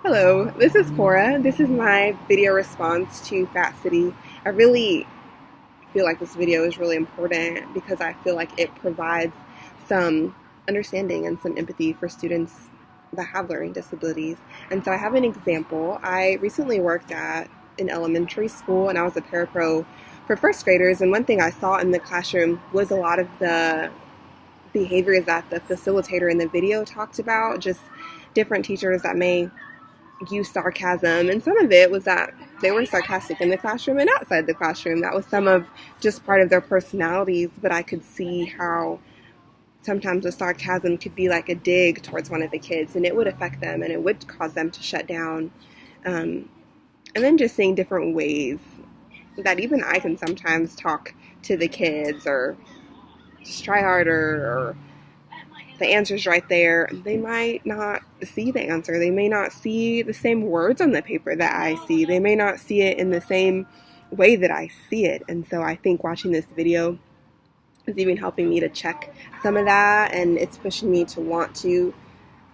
Hello, this is Cora. This is my video response to Fat City. I really feel like this video is really important because I feel like it provides some understanding and some empathy for students that have learning disabilities. And so I have an example. I recently worked at an elementary school and I was a parapro for first graders, and one thing I saw in the classroom was a lot of the behaviors that the facilitator in the video talked about, just different teachers that may use sarcasm, and some of it was that they were sarcastic in the classroom and outside the classroom. That was some of just part of their personalities, but I could see how sometimes the sarcasm could be like a dig towards one of the kids, and it would affect them and it would cause them to shut down. And then just seeing different ways that even I can sometimes talk to the kids or just try harder, or the answer's right there. They might not see the answer. They may not see the same words on the paper that I see. They may not see it in the same way that I see it. And so I think watching this video is even helping me to check some of that, and it's pushing me to want to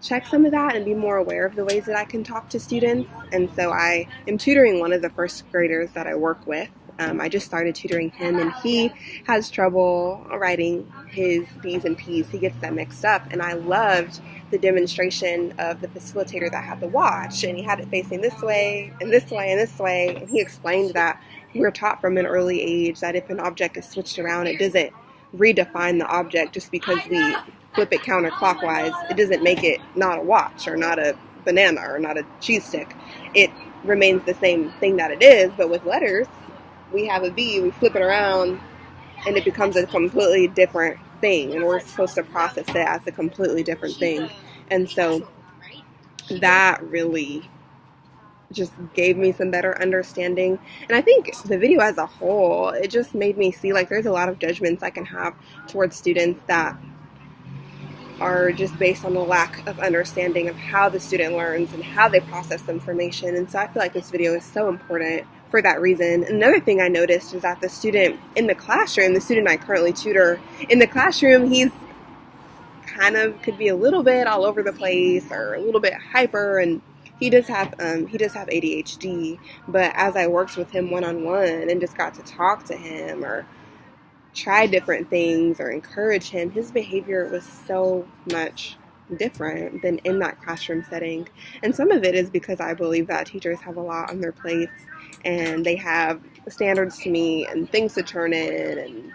check some of that and be more aware of the ways that I can talk to students. And so I am tutoring one of the first graders that I work with. I just started tutoring him, and he has trouble writing his B's and P's. He gets them mixed up, and I loved the demonstration of the facilitator that had the watch, and he had it facing this way and this way and this way, and he explained that we're taught from an early age that if an object is switched around, it doesn't redefine the object just because we flip it counterclockwise. It doesn't make it not a watch or not a banana or not a cheese stick. It remains the same thing that it is, but with letters, we have a V, we flip it around, and it becomes a completely different thing, and we're supposed to process it as a completely different thing. And so that really just gave me some better understanding. And I think the video as a whole, it just made me see like there's a lot of judgments I can have towards students that are just based on the lack of understanding of how the student learns and how they process information. And so I feel like this video is so important for that reason. Another thing I noticed is that the student in the classroom, the student I currently tutor, in the classroom, he's kind of could be a little bit all over the place or a little bit hyper, and he does have ADHD. But as I worked with him one-on-one and just got to talk to him or try different things or encourage him, his behavior was so much different than in that classroom setting. And some of it is because I believe that teachers have a lot on their plates and they have standards to meet and things to turn in and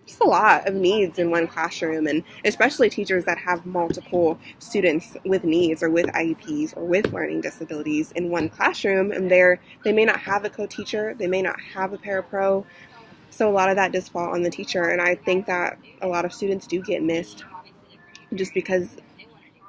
just a lot of needs in one classroom, and especially teachers that have multiple students with needs or with IEPs or with learning disabilities in one classroom, and they may not have a co-teacher, they may not have a parapro, so a lot of that does fall on the teacher. And I think that a lot of students do get missed just because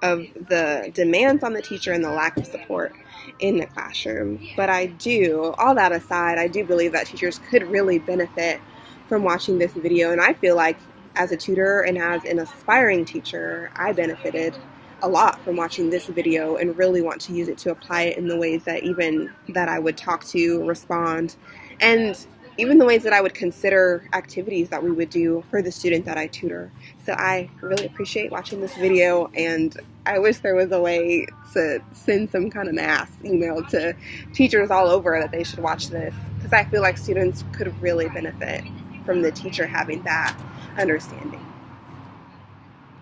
of the demands on the teacher and the lack of support in the classroom. But all that aside, I do believe that teachers could really benefit from watching this video. And I feel like as a tutor and as an aspiring teacher, I benefited a lot from watching this video and really want to use it to apply it in the ways that I would talk to, respond, and even the ways that I would consider activities that we would do for the student that I tutor. So I really appreciate watching this video, and I wish there was a way to send some kind of mass email to teachers all over that they should watch this, because I feel like students could really benefit from the teacher having that understanding.